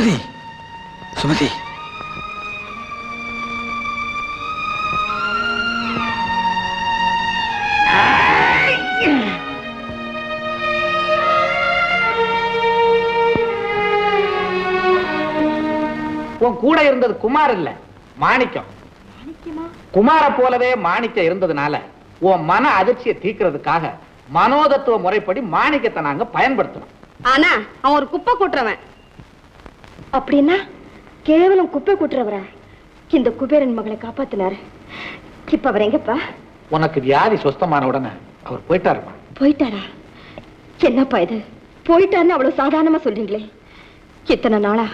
சுமதி, சுமதி. உன் கூட இருந்தது குமார் இல்ல, மாணிக்கம். குமார போலவே மாணிக்கம் இருந்ததுனால உன் மன அதிர்ச்சியை தீர்க்கிறதுக்காக மனோதத்துவ முறைப்படி மாணிக்கத்தை நாங்க பயன்படுத்தணும். ஆனா அவன் ஒரு குப்பை கூட்டுறவன். அப்படின்னா கேவலம் குப்பை கூட்டுறவரா? இந்த குபேரன் மகளை காப்பாத்தினாரு. இப்ப அவர் எங்கப்பா? உனக்கு வியாதி சுஸ்தமான உடனே அவர் போயிட்டாருமா. போயிட்டாரா? என்னப்பா இது, போயிட்டாருன்னு அவ்வளவு சாதாரணமா சொல்றீங்களே. இத்தனை நாளா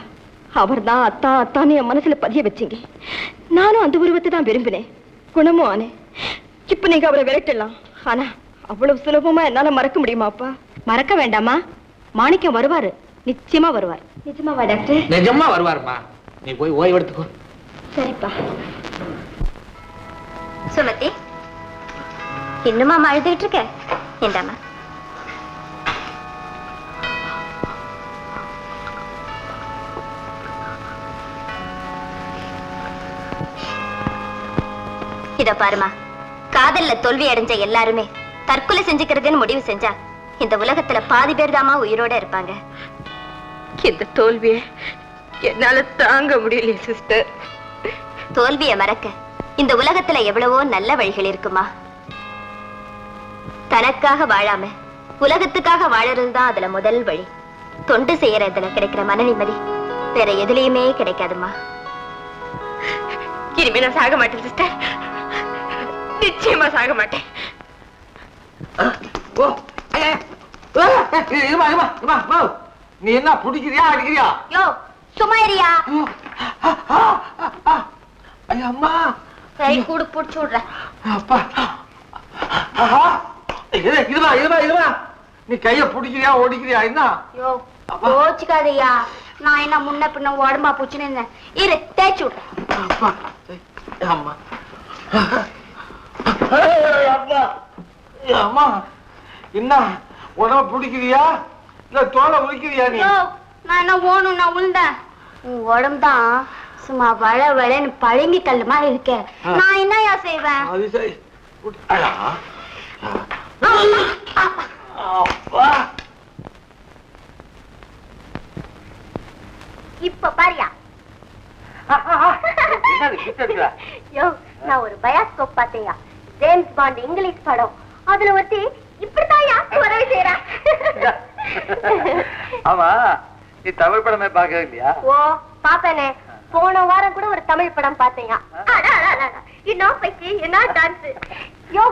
அவர் தான் அத்தா அத்தான்னு என் மனசுல பதிய வச்சீங்க. நானும் அந்த உருவத்தை தான் விரும்பினேன், குணமும் ஆனேன். இப்ப நீங்க அவரை விரட்டலாம். ஆனா அவ்வளவு சுலபமா என்னால மறக்க முடியுமாப்பா? மறக்க வேண்டாமா, மாணிக்கம் வருவாரு, நிச்சயமா வருவார். நிஜமாவா டாக்டர்? நிஜமா வருவாருமா, நீ போய் ஓய்வு எடுத்துக்கோ. சரிப்பா. சுமதி, இன்னுமா அழுதுகிட்டு இருக்க? இந்தாமா. இத பாருமா, காதல்ல தோல்வி அடைஞ்ச எல்லாருமே தற்கொலை செஞ்சுக்கிறதுன்னு முடிவு செஞ்சா இந்த உலகத்துல பாதி பேர் தாமா உயிரோட இருப்பாங்க. இந்த தோல்வியை என்னால தாங்க முடியல சிஸ்டர். தோல்வியை மறக்க இந்த உலகத்துல எவ்வளவோ நல்ல வழிகள் இருக்குமா. தனக்காக வாழாம உலகத்துக்காக வாழறதுதான் அதுல முதல் வழி. தொண்டு செய்யறதுல கிடைக்கிற மன நிம்மதி வேற எதுலயுமே கிடைக்காதுமா. இனிமே நான் சாக மாட்டேன் சிஸ்டர், நிச்சயமா சாக மாட்டேன். நீ என்ன புடிக்கிறியா அடிக்கிறியா? யோ சும்மா இருயா. அம்மா சரி கூடு புடிச்சு விடுறேன். அப்பா இதுவா இதுவா இதுவா, நீ கைய புடிக்கிறியா ஓடிக்கிறியா? என்ன யோ கோச்சுக்காதையா, நான் என்ன முன்ன பின்ன உடம்பா பூச்சுன்னு இரு தேய்ச்சி விடுறேன். அப்பா அம்மா அப்பா அம்மா, என்ன உடம்ப பிடிக்கிறியா இல்ல தோலை உரிக்கிறியா? நீ நான் என்ன ஓணும் நான் உளுந்தேன். உன் உடம்புதான் சும்மா வள வளன்னு பழங்கி கல்லு மாதிரி இருக்க. நான் என்னயா செய்வேன்? அது சரி. இப்ப பாரியா. யோ நான் ஒரு பயாஸ்கோப் பார்த்தேயா, ஜேம்ஸ் பாண்ட் இங்கிலீஷ் படம். அதுல ஒருத்தி இப்படித்தான் வரவே செய்யறா. ஆமா, நீ தமிழ் படமே பாக்க இல்லையா? ஓ பாப்பேனே, போன வாரம் கூட ஒரு தமிழ் படம் பார்த்தேயா. இன்னும் பைக்கு என்ன டான்ஸ். யோ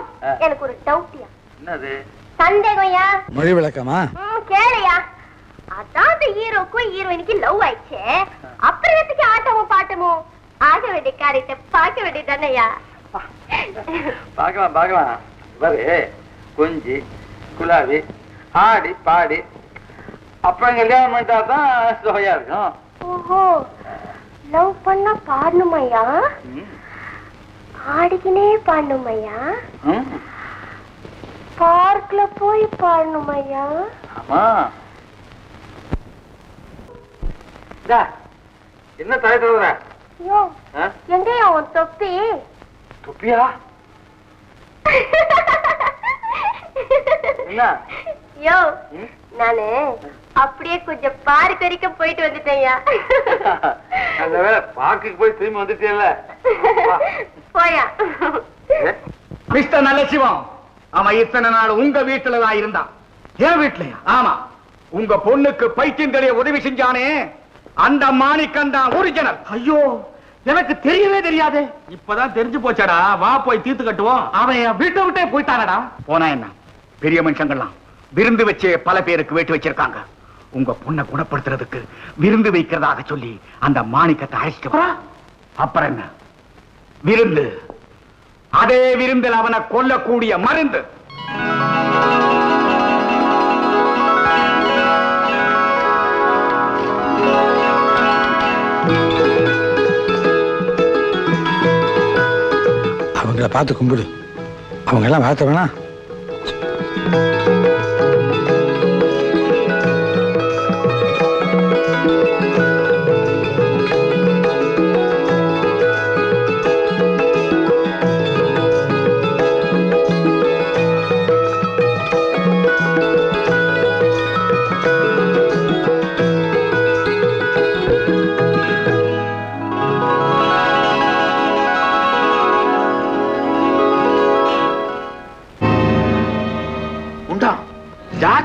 எனக்கு ஒரு டவுட்யா. என்னது சந்தேகம்யா? மொழி விளக்கமா? கேளையா. அதான் அந்த ஹீரோக்கும் ஹீரோயினுக்கு லவ் ஆயிடுச்சு, அப்புறம் எதுக்கு ஆட்டமும் பாட்டமும்? ஆக வேண்டிய காரியத்தை பார்க்க வேண்டியதானயா? பாக்கலாம் பாக்கலாம். பாரு, கொஞ்சி குலாவி ஆடி பாடி அப்புறம் கல்யாணம் பண்ணிட்டா தான் சுவையா இருக்கும். ஓஹோ, லவ் பண்ணா பாடணுமையா? ஆடிக்கினே பாடணுமையா? பார்க்ல போய் பாடணுமையா? ஆமா. என்ன தலை தவிர? யோ எங்கயா உன் தொப்பி? தொப்பியா? என்ன? யோ நானு அப்படியே கொஞ்சம் பார்க் வரைக்கும் போயிட்டு வந்துட்டேயா. அந்த வேலை பார்க்குக்கு போய் திரும்பி வந்துட்டேல்ல. போயா. மிஸ்டர் நல்லசிவம், அவன் இத்தனை நாள் உங்க வீட்டுல தான் இருந்தான். என் வீட்டுலயா? ஆமா. உங்க பொண்ணுக்கு பைத்தியம் தெரிய உதவி செஞ்சானே அந்த மாணிக்கம் தான் ஒரிஜினல். ஐயோ, எனக்கு தெரியவே தெரியாது. இப்பதான் தெரிஞ்சு போச்சாடா. வா போய் தீர்த்து கட்டுவோம். அவன் வீட்டை விட்டே போயிட்டானடா. போனா என்ன, பெரிய மனுஷங்கள்லாம் விருந்து வச்சே பல பேருக்கு வேட்டு வச்சிருக்காங்க. உங்க பொண்ணை குணப்படுத்துறதுக்கு விருந்து வைக்கிறதாக சொல்லி அந்த மாணிக்கத்தை அழைச்சிட்டு வர. அப்புறம் என்ன விருந்து? அதே விருந்தில் அவனை கொல்லக்கூடிய மருந்து. அவங்கள பார்த்து கும்பிடு. அவங்க எல்லாம் பார்த்த வேணா.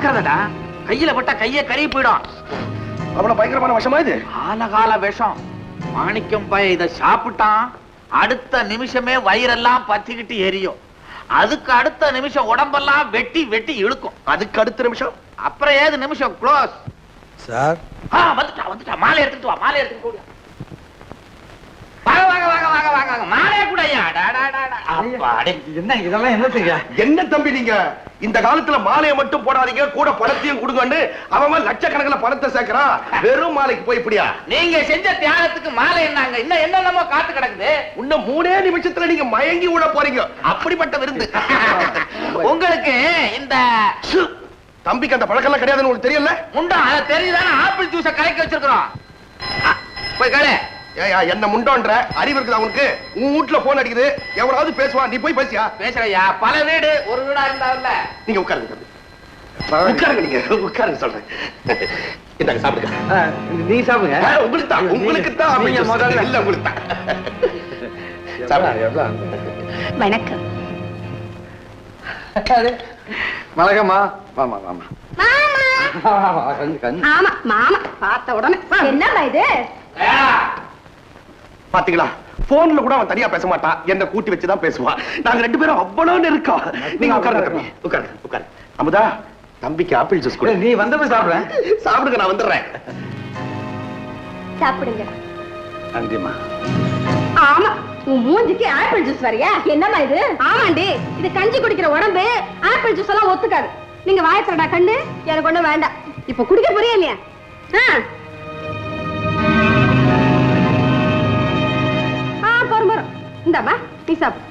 ஜாக்கிரதடா, கையில பட்டா கையே கருகி போயிடும். அவ்வளவு பயங்கரமான விஷமா இது? காலகால விஷம். மாணிக்கம் பையன் இதை சாப்பிட்டான், அடுத்த நிமிஷமே வயிறெல்லாம் பத்திக்கிட்டு எரியும். அதுக்கு அடுத்த நிமிஷம் உடம்பெல்லாம் வெட்டி வெட்டி இழுக்கும். அதுக்கு அடுத்த நிமிஷம் அப்புறம் ஏது நிமிஷம் க்ளோஸ். சார் வந்துட்டா மாலை எடுத்துட்டு வா, மாலை எடுத்துட்டு போடு. வாங்க வாங்க வாங்க வாங்க வாங்க வாங்க, மாலைய கூடயா? என்ன இதெல்லாம் என்ன செய்ய? என்ன தம்பி நீங்க இந்த காலத்துல மாலையை மட்டும் போடாதீங்க, கூட பணத்தையும் கொடுங்கன்னு அவன் லட்சக்கணக்கில் பணத்தை சேர்க்கிறான். வெறும் மாலைக்கு போய் இப்படியா? நீங்க செஞ்ச தியாகத்துக்கு மாலை என்னங்க? இன்னும் என்னென்னமோ காத்து கிடக்குது. இன்னும் 3 நிமிஷத்துல நீங்க மயங்கி விட போறீங்க. அப்படிப்பட்ட விருந்து உங்களுக்கு. இந்த தம்பிக்கு அந்த பழக்கம் கிடையாதுன்னு உங்களுக்கு தெரியல? முண்டா அதை தெரியுதானே? ஆப்பிள் ஜூஸ கலக்கி வச்சிருக்கிறோம். போய் கேளு. ஏயா என்ன முண்டோன்ற அறிவு இருக்குதா உனக்கு? உன் வீட்டுல போன் அடிக்குது, எவனாவது பேசுவான், நீ போய் பேசியா? பேசுறையா? பல வீடு ஒரு வீடா இருந்தா நீங்க உட்காருங்க தம்பி, உட்காருங்க. நீங்க உட்காருங்க சொல்றேன். இந்தாங்க சாப்பிடுங்க. நீ சாப்பிடுங்க. உங்களுக்கு தான், உங்களுக்கு தான். நீங்க முதல்ல. இல்ல உங்களுக்கு தான். சாப்பிடுங்க. வணக்கம். வணக்கம்மா. வாமா வாமா. ஆமா மாமா பார்த்த உடனே என்னம்மா இது? பாத்தீங்களா, போன்ல கூட அவன் தனியா பேச மாட்டான், என்ன கூட்டி வச்சுதான் பேசுவான். நாங்க 2 பேரும் அவ்வளவு இருக்கோம். நீங்க உட்காருங்க தம்பி, உட்காருங்க உட்காருங்க. அமுதா, தம்பிக்கு ஆப்பிள் ஜூஸ் கொடு. நீ வந்தப்ப சாப்பிடுறேன். சாப்பிடுங்க, நான் வந்துடுறேன். சாப்பிடுங்க. நன்றிம்மா. ஆமா, உன் மூஞ்சிக்கு ஆப்பிள் ஜூஸ் வரையா? என்னம்மா இது? ஆமாண்டி, இது கஞ்சி குடிக்கிற உடம்பு ஆப்பிள் ஜூஸ் எல்லாம் ஒத்துக்காது. நீங்க வாயத்தடா கண்ணு, எனக்கு ஒண்ணும் வேண்டாம். இப்ப குடிக்க போறியா இல்லையா? பொறுமரம் இந்தாமா, நீ சாப்பிடு.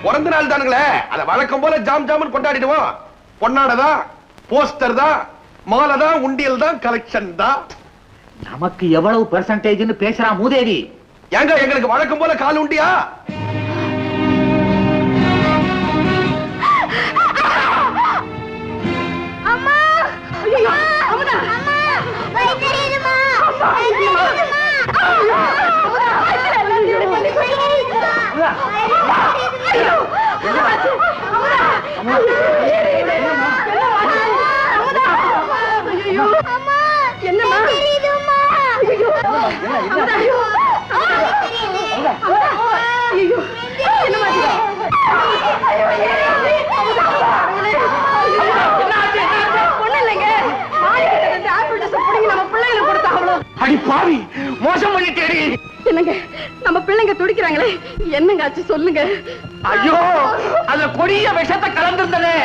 பிறந்த நாள் தானுங்களே, அத வழக்கம் போல ஜாம் ஜாமன் கொண்டாடிடுவோம். பொன்னாடதான், போஸ்டர் தான், மாலை தான், உண்டியல் தான், கலெக்ஷன் தான். நமக்கு எவ்வளவு பெர்சன்டேஜ்னு பேசுறான் மூதேவி. ஏங்க எங்களுக்கு வழக்கம் போல கால் உண்டியா? அம்மா ஐயோ அம்மா அம்மா வைத்தறியுமா அடி பாவி, மோசம் பண்ணிட்டேடி. என்னங்க நம்ம பிள்ளைங்க துடிக்கிறாங்களே, என்னங்க ஆச்சு சொல்லுங்க. ஐயோ, அந்த கொடிய விஷத்தை கலந்திருந்தனே.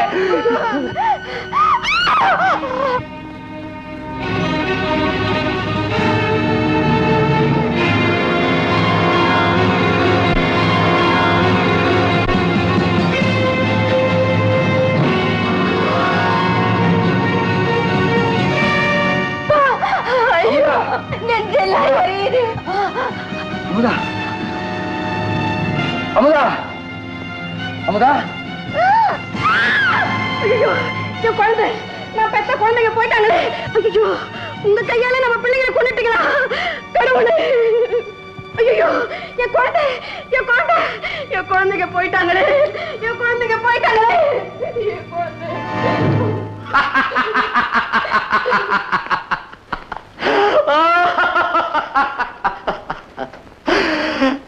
அமுதா, அமுதா, அமுதா. ஐயோ, என் குழந்தை, நான் பெத்த குழந்தைங்க போயிட்டாங்களே. ஐயோ, உங்க கையால நம்ம பிள்ளைங்களை கொண்டுட்டீங்களா கடவுளே? ஐயோ, என் குழந்தை, என் குழந்தை, என் குழந்தைங்க போயிட்டாங்களே, என் குழந்தைங்க போயிட்டாங்களே, என் குழந்தை.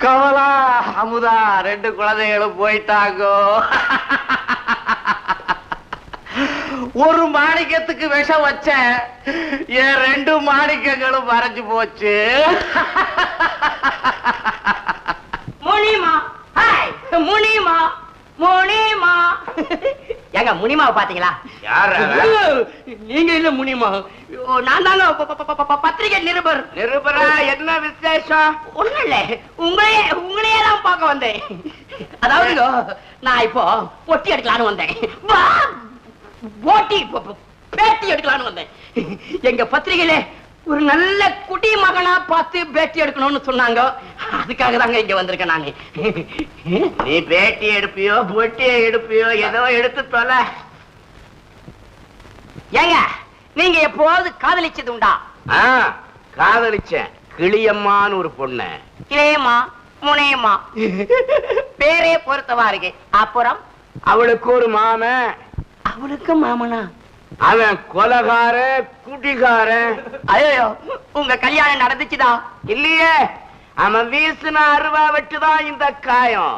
கமலா, அமுதா, 2 குழந்தைகளும் போயிட்டாங்கோ. ஒரு மாணிக்கத்துக்கு விஷம் வச்ச, என் 2 மாணிக்கங்களும் மறைஞ்சு போச்சு. முனிமா, முனிமா, முனிமா. ஏங்க முனிமாவை பாத்தீங்களா? நீங்க இல்ல முனிமா, நான் தாங்க பத்திரிகை நிருபர். நிருபரா, என்ன விசேஷம்? ஒண்ணு இல்ல, உங்களையே தான் பார்க்க வந்தேன். அதாவது நான் இப்போ பொட்டி எடுக்கலான்னு வந்தேன். பேட்டி எடுக்கலான்னு வந்தேன். எங்க பத்திரிகையில ஒரு நல்ல குடி மகனா பார்த்து பேட்டி எடுக்கணும்னு சொன்னாங்க. அதுக்காக தாங்க இங்க வந்திருக்கேன் நானு. நீ பேட்டி எடுப்பியோ பொட்டியை எடுப்பியோ, ஏதோ எடுத்து தொலை. ஏங்க நீங்க எப்போது காதலிச்சது உண்டா? காதலிச்சேன், கிளியம்மான்னு ஒரு பொண்ணு. கிளேமா முனையம்மா பேரே பொருத்தமா இருக்கு. அப்புறம் அவளுக்கு ஒரு மாமன். அவளுக்கு மாமனா? அவன் கொலகாரன், குடிகாரன். ஐயோ, உங்க கல்யாணம் நடந்துச்சுதா? இல்லையே, அவன் வீசின அருவா வெட்டுதான் இந்த காயம்.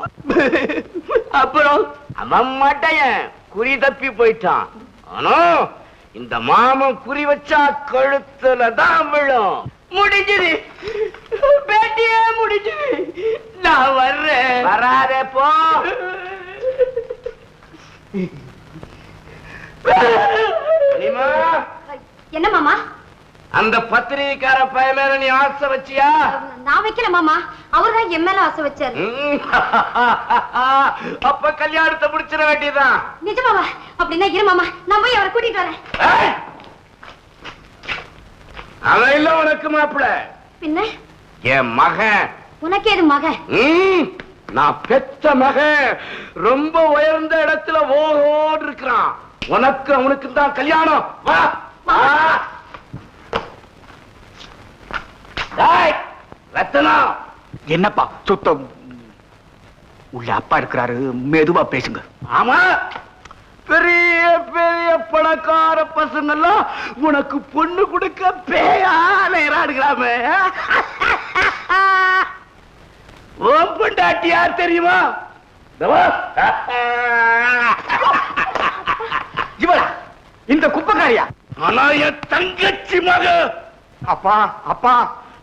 அப்புறம் அவன் மட்டையன் குறி தப்பி போயிட்டான். ஆனா இந்த மாமன் குறி வச்சா கழுத்துல தான் விழும். முடிஞ்சது, பேட்டியே முடிஞ்சது. நான் வர்றேன். வராதே போ. அனிமா, என்ன மாமா? அந்த பத்திரிகைக்கார பையன் மேல நீ ஆசை வச்சியா? நான் வைக்கல மாமா, அவர்தான் என் மேல ஆசை வச்சாரு. அப்ப கல்யாணத்தை முடிச்சிட வேண்டியதான். நிஜமாவா? அப்படின்னா இரு மாமா, நான் போய் அவரை கூட்டிட்டு வரேன். ஏய்! அவன் இல்ல உனக்கு மாப்பிள, பின்ன என் மகன். உனக்கு எது மகன்? நான் பெத்த மகன் ரொம்ப உயர்ந்த இடத்துல ஓஹோடு இருக்கிறான். உனக்கு அவனுக்கு தான் கல்யாணம். வா வா. ரத்தனம். என்னப்பா சுத்தம்? உள்ள அப்பா இருக்கிறாரு, மெதுவா பேசுங்க. ஆமா, பெரிய பெரிய பணக்கார பசங்கெல்லாம் உனக்கு பொண்ணு கொடுக்க பேயா நேராடுகிறாமே. ஓ பொண்டாட்டி யார் தெரியுமா? இவளா? இந்த குப்பக்காரியா? ஆனா என் தங்கச்சி மக. அப்பா அப்பா,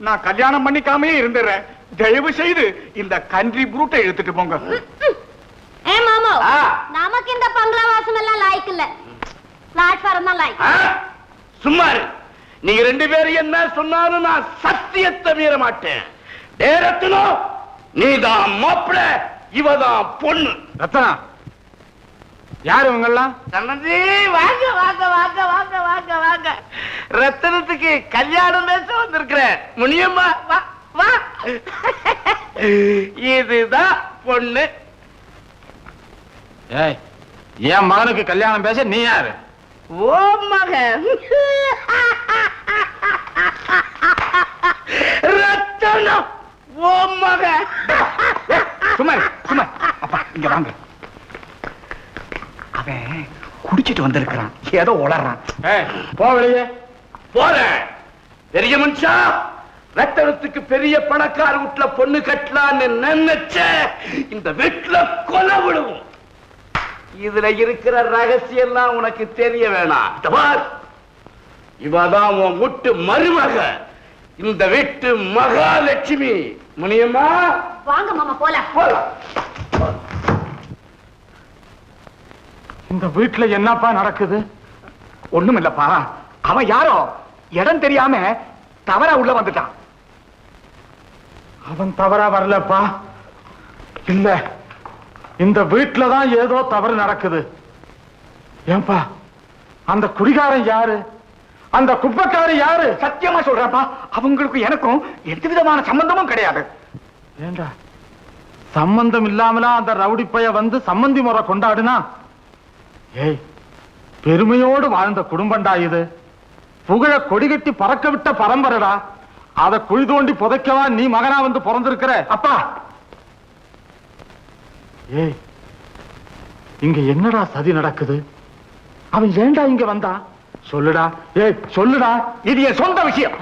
நான் கல்யாணம் பண்ணிக்காமே இருந்துறேன். தயவு செய்து இந்த கன்றி புரூட்டை எடுத்துட்டு போங்க. ஏ மாமா, ஆ. நமக்கு இந்த பங்களா வாசம் எல்லாம் லாய்க்கு இல்ல. பிளாட்ஃபார்ம் தான் லாய்க்கு. சும்மா இரு. நீங்க ரெண்டு பேரும் என்ன சொன்னாலும் நான் சத்தியத்தை மீற மாட்டேன். ரத்னா, நீதான் மாப்பிள, இவதான் பொண்ணு. ரத்னா, யாரு இவங்கெல்லாம்? சம்பந்தி, வாங்க வாங்க வாங்க வாங்க வாங்க வாங்க. ரத்தனத்துக்கு கல்யாணம் பேச வந்திருக்கிறேன். முனியம்மா, வா வா. இதுதான் பொண்ணு. ஏய், என் மகனுக்கு கல்யாணம் பேச நீ யாரு? ஓ மகன் ரத்தனம். ஓ மகன். சும்மா சும்மா. அப்பா இங்க வாங்க. அவன் குடிச்சிட்டு வந்திருக்கிறான், ஏதோ உளறான். போ வெளியே. போறேன். பெரிய மனுஷா, ரத்தனத்துக்கு பெரிய பணக்கார வீட்டுல பொண்ணு கட்டலான்னு நினைச்ச இந்த வீட்டுல கொலை விடுவோம். இதுல இருக்கிற ரகசியம் எல்லாம் உனக்கு தெரிய வேணாம். இவதான் உன் வீட்டு மருமக, இந்த வீட்டு மகாலட்சுமி. முனியம்மா, வாங்க மாமா, போலாம். போலாம். இந்த வீட்டுல என்னப்பா நடக்குது? ஒண்ணும் இல்லப்பா, அவன் யாரோ இடம் தெரியாம தவறா உள்ள வந்துட்டான். அவன் தவறா வரலப்பா. இல்ல, இந்த வீட்டுலதான் ஏதோ தவறு நடக்குது. ஏன்பா, அந்த குடிகாரன் யாரு? அந்த குப்பக்காரி யாரு? சத்தியமா சொல்றப்பா, அவங்களுக்கு எனக்கும் எந்த விதமான சம்பந்தமும் கிடையாது. ஏண்டா, சம்பந்தம் இல்லாமலா அந்த ரவுடி பைய வந்து சம்பந்தி முறை கொண்டாடுனா? ஏய், பெருமையோடு வாழ்ந்த குடும்பம்டா இது. புகழ கொடிகட்டி பறக்க விட்ட பரம்பரைடா. அதை குழி தோண்டி புதைக்கவா நீ மகனா வந்து பிறந்திருக்கிற? அப்பா, ஏய், இங்க என்னடா சதி நடக்குது? அவன் ஏண்டா இங்க வந்தா? சொல்லுடா. ஏய் சொல்லுடா, இது என் சொந்த விஷயம்.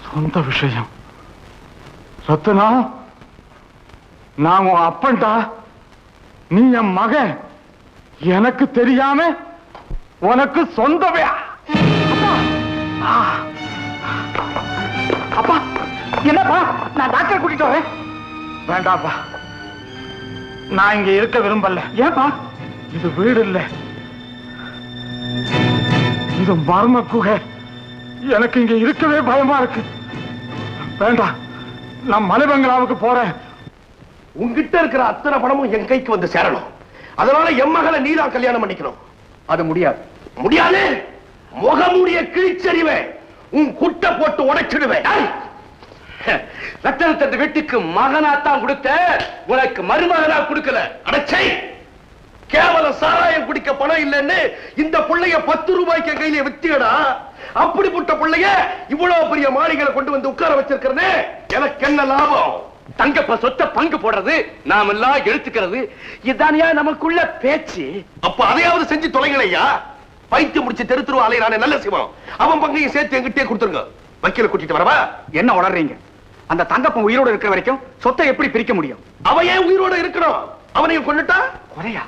சொந்த விஷயம்? ரத்னா, நான் உன் அப்பன்டா, நீ என் மகன். எனக்கு தெரியாம உனக்கு சொந்தமே. அப்பா, என்னப்பா, நான் டாக்டர் கூட்டிட்டு வரேன். வேண்டாப்பா, நான் இங்க இருக்க விரும்பல. ஏப்பா? இது வீடு இல்ல, இது மர்ம குகை. எனக்கு இங்க இருக்கவே பயமா இருக்கு. வேண்டாம், நான் மலை பங்களாவுக்கு போறேன். உங்ககிட்ட இருக்கிற அத்தனை பணமும் என் கைக்கு வந்து சேரணும். அதனால என் மகளை நீதான் கல்யாணம் பண்ணிக்கணும். அது முடியாது. முடியாது. முகமூடிய கிழிச்சறிவேன், உன் குட்ட போட்டு உடைச்சிடுவேன். ரத்தனத்தை வீட்டுக்கு மகனாத்தான் கொடுத்த, உனக்கு மருமகனா கொடுக்கல. அடைச்சை, கேவலம் சாராயம் குடிக்க பணம் இல்லைன்னு இந்த பிள்ளைய 10 ரூபாய்க்கு கையில வித்தியடா. அப்படிப்பட்ட பிள்ளைய இவ்வளவு பெரிய மாளிகளை கொண்டு வந்து உட்கார வச்சிருக்கிறனே, எனக்கு என்ன லாபம்? தங்கப்ப சொத்தை பங்கு போடுறது, நாம எல்லாம் எடுத்துக்கிறது, இதானியா நமக்குள்ள பேச்சு. அப்ப அதையாவது செஞ்சு தொலைங்களையா. பைத்தியம் முடிச்சு தெருத்துருவா அலையறானே நல்ல சிவம், அவன் பங்கையும் சேர்த்து என்கிட்டே கொடுத்துருங்க. வக்கீல கூட்டிட்டு வரவா? என்ன உளறீங்க? அந்த தங்கப்பன் உயிரோட இருக்கிற வரைக்கும் சொத்தை எப்படி பிரிக்க முடியும்? அவன் ஏன் உயிரோட இருக்கணும்? அவனையும் கொண்டுட்டா கொலையா?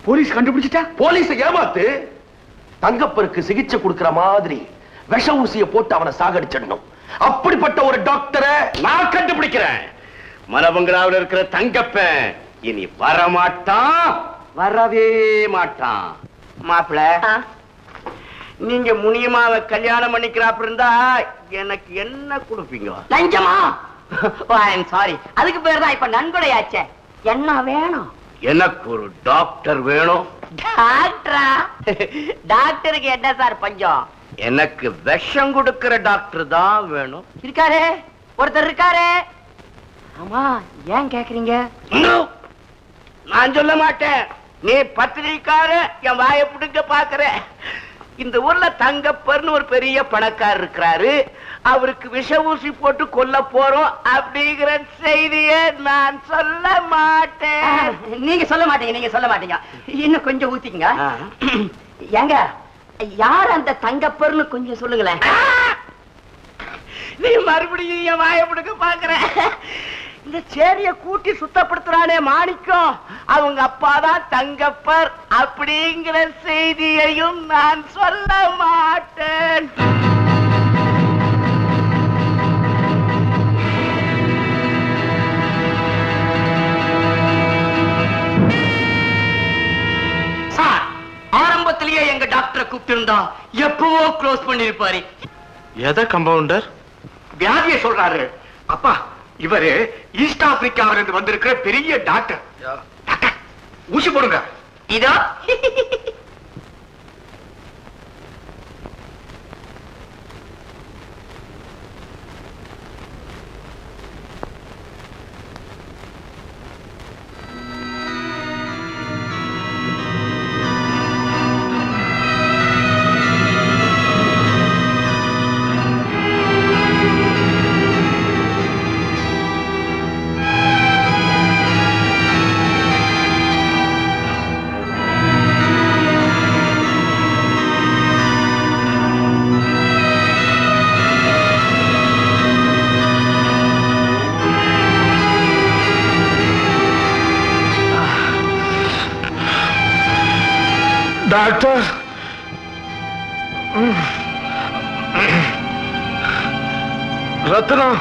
போலீஸ் கண்டுபிடிச்சிட்டா? போலீஸை ஏமாத்து. தங்கப்பருக்கு சிகிச்சை கொடுக்கிற மாதிரி விஷ ஊசியை போட்டு அவனை சாகடிச்சிடணும். அப்படிப்பட்ட ஒரு டாக்டரை நான் கண்டுபிடிக்கிறேன். மரபங்களாவில் இருக்கிற தங்கப்பன் இனி வரமாட்டான், வரவே மாட்டான். மாப்பிள, நீங்க முனியமாவை கல்யாணம் பண்ணிக்கிறாப்ப இருந்தா எனக்கு என்ன கொடுப்பீங்க? லஞ்சமா? சாரி, அதுக்கு பேர் தான் இப்ப நன்கொடையாச்சே. என்ன வேணும்? எனக்கு ஒரு டாக்டர் வேணும். டாக்டரா? டாக்டருக்கு என்ன சார் பஞ்சம்? எனக்கு விஷம் கொடுக்கிற டாக்டர் தான் வேணும். இருக்காரு, ஒருத்தர் இருக்காரு. ஆமா, ஏன் கேக்குறீங்க? நான் சொல்ல மாட்டேன். நீ பத்திரிக்கார என் வாயை பிடிக்க பாக்குற. இந்த ஊர்ல தங்கப்பர்னு ஒரு பெரிய பணக்காரர் இருக்கிறாரு. அவருக்கு விஷ ஊசி போட்டு கொல்ல போறோம் அப்படிங்கிற செய்தியை நான் சொல்ல மாட்டேன். நீங்க சொல்ல மாட்டீங்க, நீங்க சொல்ல மாட்டீங்க. இன்னும் கொஞ்சம் ஊத்திங்க. ஏங்க, யார் அந்த தங்கப்பர்னு கொஞ்சம் சொல்லுங்களேன். நீ மறுபடியும் என் வாயை பிடிக்க பாக்குற. இந்த சேரிய கூட்டி சுத்தப்படுத்துறானே மாணிக்கம், அவங்க அப்பாதான் தங்கப்பர் அப்படிங்கிற செய்தியையும் நான் சொல்ல மாட்டேன். சார், ஆரம்பத்திலேயே எங்க டாக்டரை கூப்பிட்டு இருந்தா எப்பவோ க்ளோஸ் பண்ணிருப்பாரு. எதை கம்பவுண்டர்? வியாதியை சொல்றாரு. அப்பா, இவரு ஈஸ்ட் ஆப்பிரிக்காவில இருந்து வந்திருக்கிற பெரிய டாக்டர். டாக்டர், ஊசி போடுங்க. இதோ doctor, Rathnam,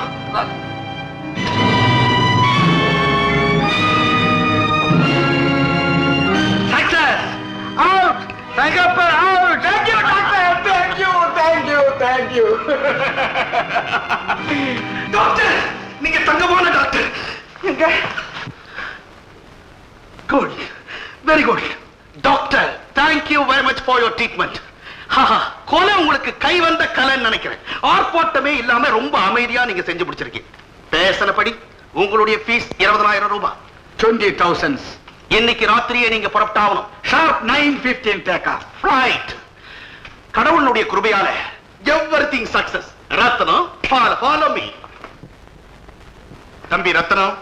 Thangappan out. Thank you, doctor. Thank you, thank you, thank you. Doctor, நீங்க தங்கமான doctor. Good, very good doctor. Thank you very much for your treatment. கொலை உங்களுக்கு கை வந்த கலைன்னு நினைக்கிறேன். ஆர்ப்பாட்டமே இல்லாம ரொம்ப அமைதியா நீங்க செஞ்சு முடிச்சிருக்கீங்க. பேசினபடி உங்களுடைய ஃபீஸ் 20,000 ரூபாய். 20,000. இன்னைக்கு ராத்திரியே நீங்க புறப்பட்டாகணும். Sharp 9:15 take off. ரைட். கடவுளுடைய கிருபையால everything success. Ratnam, follow me. தம்பி ரத்னம்,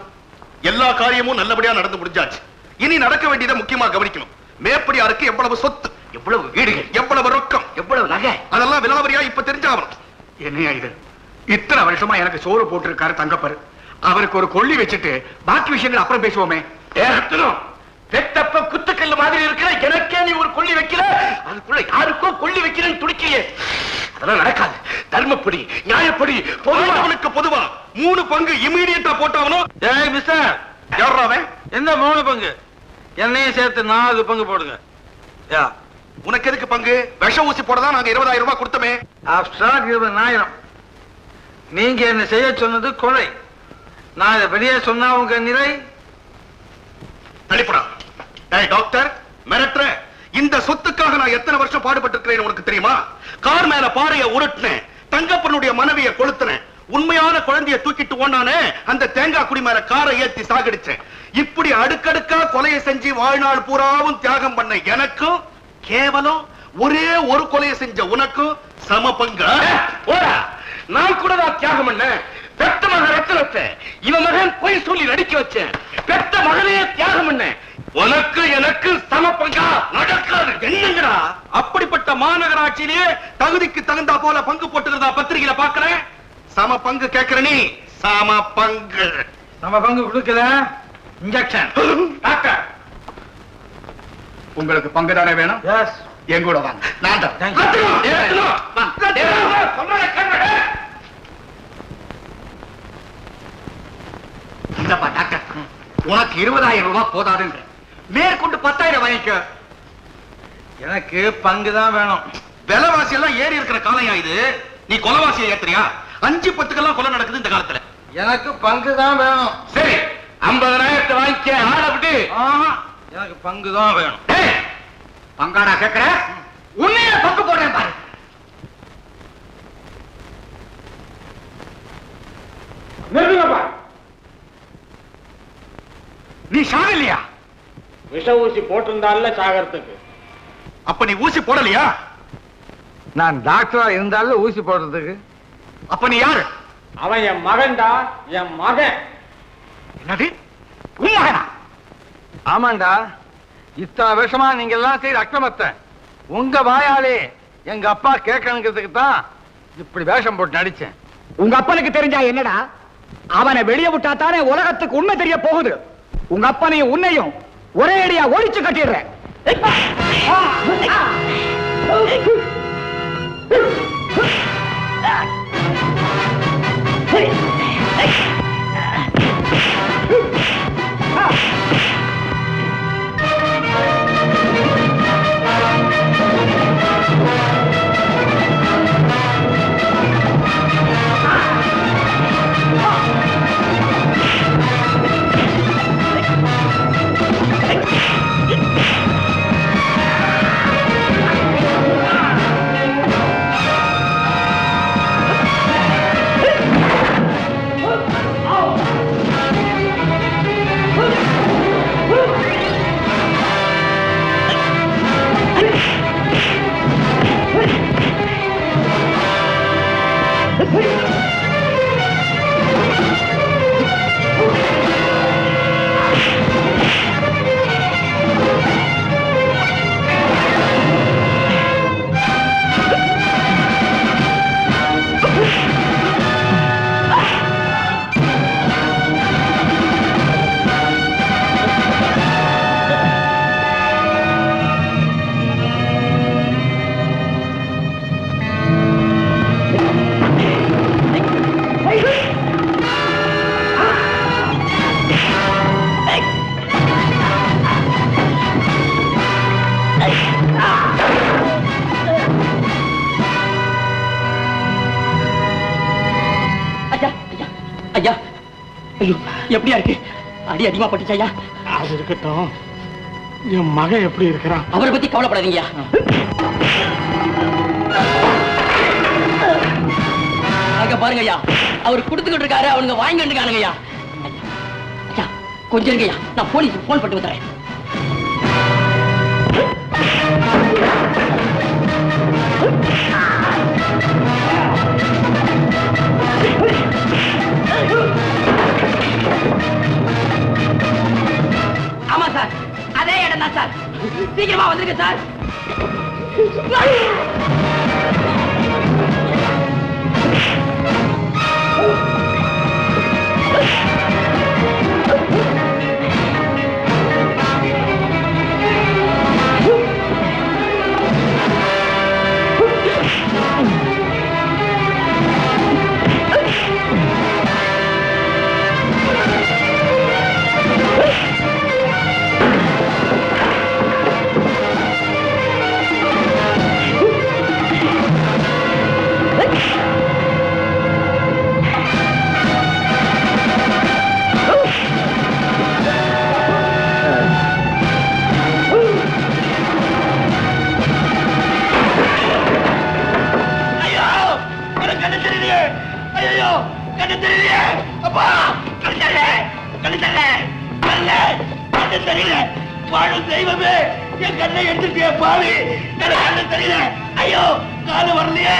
எல்லா காரியமும் நல்லபடியா நடந்து முடிஞ்சாச்சு. இனி நடக்க வேண்டியதை முக்கியமா கவனிக்கணும். மேப்படியாருக்கு எவ்வளவு சொத்து, எவ்வளவு வீடுகள், எவ்வளவு ரொக்கம், எவ்வளவு நகை, அதெல்லாம் விலாவரியா இப்ப தெரிஞ்சாகணும். என்னையா இது? இத்தனை வருஷமா எனக்கு சோறு போட்டிருக்காரு தங்கப்பர். அவருக்கு ஒரு கொள்ளி வச்சுட்டு பாக்கி விஷயங்கள் அப்புறம் பேசுவோமே. ரத்னம், பெத்தப்ப குத்துக்கல்லு மாதிரி இருக்கிற எனக்கே நீ ஒரு கொள்ளி வைக்கல, அதுக்குள்ள யாருக்கோ கொள்ளி வைக்கிறேன்னு துடிக்கலையே. அதெல்லாம் நடக்காது. தர்மப்படி, நியாயப்படி, பொதுவானவனுக்கு பொதுவா 3 பங்கு இமீடியட்டா போட்டாவணும். ஏய் மிஸ்டர், யாராவே? எந்த 3 பங்கு? என்னையும் சேர்த்து 4 பங்கு போடுங்க. யா, உனக்கு எதுக்கு பங்கு? விஷ ஊசி போடதான் நாங்க 20,000 ரூபாய் கொடுத்தோமே. ஆப்ஸ்ட்ரா 20,000. நீங்க என்ன செய்ய சொன்னது கொலை. நான் இதை வெளியே சொன்னா உங்க நிலை தள்ளிப்படா. ஏய் டாக்டர், மிரட்டுற. இந்த சொத்துக்காக நான் எத்தனை வருஷம் பாடுபட்டிருக்கிறேன் உனக்கு தெரியுமா? கார் மேல பாறைய உருட்டினேன், தங்கப்பனுடைய மனைவியை கொளுத்தினேன், உண்மையான குழந்தையை தூக்கிட்டு ஓனானே அந்த தேங்காய் குடி மேல காரை ஏத்தி சாகடிச்சேன். இப்படி அடுக்கடுக்கா கொலையை செஞ்சு வாழ்நாள் பூராவும் தியாகம் பண்ண எனக்கும் கேவலம் ஒரே ஒரு கொலையை செஞ்ச உனக்கும் சம பங்கு. நான் கூட தான் தியாகம் பண்ண. பெத்த மகன் ரத்தனத்தை இவன் மகன் பொய் சொல்லி நடிக்க வச்சேன். பெத்த மகனே தியாகம் பண்ண. உனக்கு எனக்கு சம பங்கா நடக்காது. என்னங்கடா அப்படிப்பட்ட மாநகராட்சியிலேயே தகுதிக்கு தகுந்தா போல பங்கு போட்டுக்கிறதா பத்திரிகையில பாக்குறேன். சம பங்கு கேட்கிற நீ சம பங்கு. நம்ம பங்கு கொடுக்கல. இன்ஜெக்ஷன் டாக்டர், உங்களுக்கு பங்கு தானே வேணும்? எஸ். என் கூட வாங்க. நான் தான். இந்தப்பா டாக்டர், உனக்கு 20,000 ரூபாய் போதாதுன்ற. மேற்கொண்டு 10,000 வாங்கிக்க. எனக்கு பங்கு தான் வேணும். விலைவாசி எல்லாம் ஏறி இருக்கிற காலையா இது? நீ கொலைவாசியை ஏத்துறியா? 5-10 கொலை நடக்குது இந்த காலத்துல. எனக்கு பங்கு தான் வேணும். சரி, 50,000 வாங்கிக்க. ஆள விட்டு. எனக்கு பங்கு தான் வேணும். பங்காடா கேட்கிற? உன்னைய பங்கு போடுறேன் பாரு. நிறுத்துங்கப்பா. நீ சாகலையா? விஷ ஊசி போட்டிருந்தால சாகறதுக்கு. அப்ப நீ ஊசி போடலையா? நான் டாக்டரா இருந்தாலும் ஊசி போடுறதுக்கு. அப்ப நீ யாரு? அவன் என் மகன்டா, என் மகன். என்னது? உன் மகனா? ஆமாண்டா. இத்தனை வருஷமா நீங்க எல்லாம் செய்த அக்கிரமத்தை உங்க வாயாலே எங்க அப்பா கேட்கணுங்கிறதுக்கு தான் இப்படி வேஷம் போட்டு நடிச்சேன். உங்க அப்பனுக்கு தெரிஞ்சா என்னடா? அவனை வெளியே விட்டா தானே உலகத்துக்கு உண்மை தெரிய போகுது. உங்க அப்பனையும் உன்னையும் ஒரே அடியா ஒழிச்சு கட்டிடுறேன். ஐயா, ஐயோ எப்படியா இருக்கு? அடி அதிகமா பட்டுச்சாயா? அது இருக்கட்டும், என் மகன் எப்படி இருக்கிறான்? அவரை பத்தி கவலைப்படாதீங்க. அங்க பாருங்க ஐயா, அவர் கொடுத்துக்கிட்டு இருக்காரு, அவனுங்க வாங்கிட்டு இருக்கானுங்க ஐயா. ஐயா கொஞ்சம் இருங்கய்யா, நான் போலீஸ் போன் பண்ணி வந்துடுறேன். ஆமா சார், அதே இடம் தான் சார். சீக்கிரமா வந்துருங்க சார். ஐயோ கண்ணு தெரியலையே அப்பா கண்ணு தெரியல கண்ணு தெரியல கண்ணு தெரியல பாடு தெய்வமே என் கண்ணை எடுத்துட்டிய பாவி எனக்கு கண்ணு தெரியல ஐயோ காலு வரலையே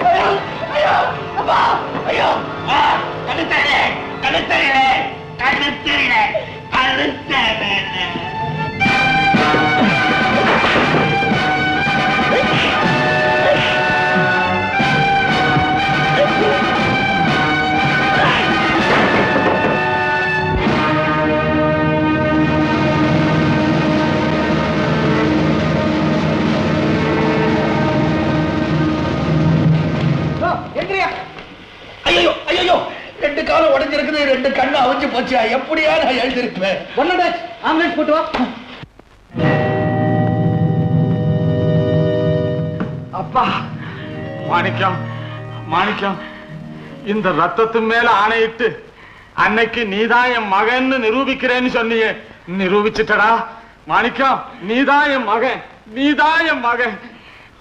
ஐயோ ஐயோ அப்பா ஐயோ கண்ணு தெரியல கண்ணு தெரியல கண்ணு தெரியல கண்ணு தெரியல ஐயோ ஐயோ ரெண்டு காலம் உடைஞ்சிருக்குது ரெண்டு கண்ணு அவிஞ்சு போச்சா எப்படியா நான் எழுதிருப்பேன் ஆம்புலன்ஸ் போட்டு வா அப்பா மாணிக்கம் மாணிக்கம் இந்த ரத்தத்து மேல ஆணையிட்டு அன்னைக்கு நீதான் என் மகன்னு நிரூபிக்கிறேன்னு சொன்னியே நிரூபிச்சுட்டடா மாணிக்கம் நீதான் என் மகன் நீதான் என் மகன்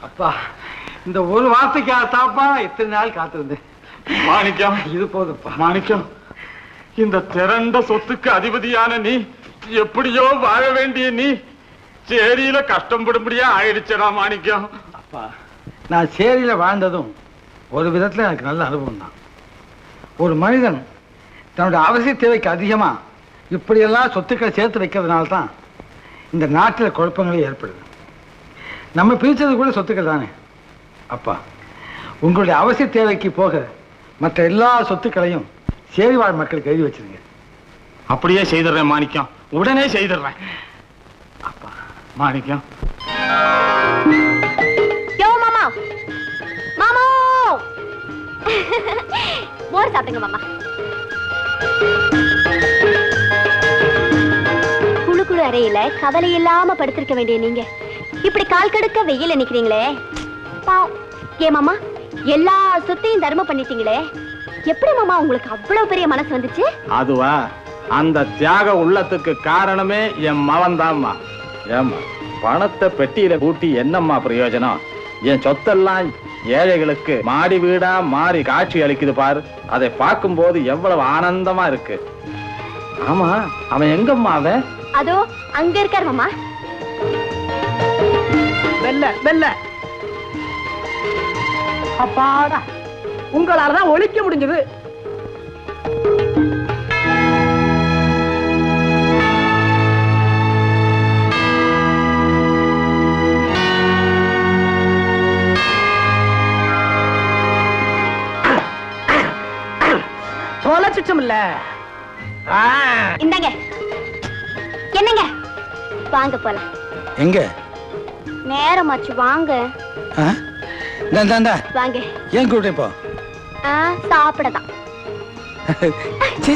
அப்பா இந்த ஒரு வார்த்தைக்காகத்தாப்பா இத்தனை நாள் காத்திருந்தேன் மாணிக்கம் இது போதுப்பா மாணிக்கம் இந்த திரண்ட சொத்துக்கு அதிபதியான நீ எப்படியோ வாழ வேண்டிய நீ சேரியில கஷ்டப்படும்படியா ஆயிடுச்சடா மாணிக்கம் அப்பா நான் சேரியில வாழ்ந்ததும் ஒரு விதத்துல எனக்கு நல்ல அனுபவம் தான் ஒரு மனிதன் தன்னுடைய அவசிய தேவைக்கு அதிகமா இப்படியெல்லாம் சொத்துக்களை சேர்த்து வைக்கிறதுனால தான் இந்த நாட்டில் குழப்பங்களே ஏற்படுது நம்ம பிரிச்சது கூட சொத்துக்கள் தானே அப்பா உங்களுடைய அவசிய தேவைக்கு போக மற்ற எல்லா சொத்துக்களையும் சேரி வாழ் மக்களுக்கு எழுதி வச்சிருங்க அப்படியே செய்திடுறேன் மாணிக்கம் உடனே செய்திடுறேன் அப்பா மாணிக்கம் யோ மாமா மாமா மோர் சாப்பிடுங்க மாமா குழு குழு அறையில கவலை இல்லாம படுத்திருக்க வேண்டிய நீங்க இப்படி கால் கடுக்க வெயில நிக்கிறீங்களே பாவம். ஏ மாமா எல்லா சொத்தையும் தர்மம் பண்ணிட்டீங்களே எப்படி மாமா உங்களுக்கு அவ்வளவு பெரிய மனசு வந்துச்சு அதுவா அந்த தியாக உள்ளத்துக்கு காரணமே என் மவன் தான்மா ஏம்மா பணத்தை பெட்டியில கூட்டி என்னம்மா பிரயோஜனம் என் சொத்தெல்லாம் ஏழைகளுக்கு மாடி வீடா மாறி காட்சி அளிக்குது பாரு அதை பார்க்கும் போது எவ்வளவு ஆனந்தமா இருக்கு ஆமா அவன் எங்கம்மா அவன் அதோ அங்க இருக்கார் மாமா வெல்ல வெல்ல அப்பாடா உங்களாலதான் ஒழிக்க முடிஞ்சது சோழ சுற்றம் இல்ல இந்தாங்க என்னங்க வாங்க போலாம் எங்க நேரமாச்சு வாங்க வாங்க ஏன் கூட்ட இப்போ சாப்பிடதான் சி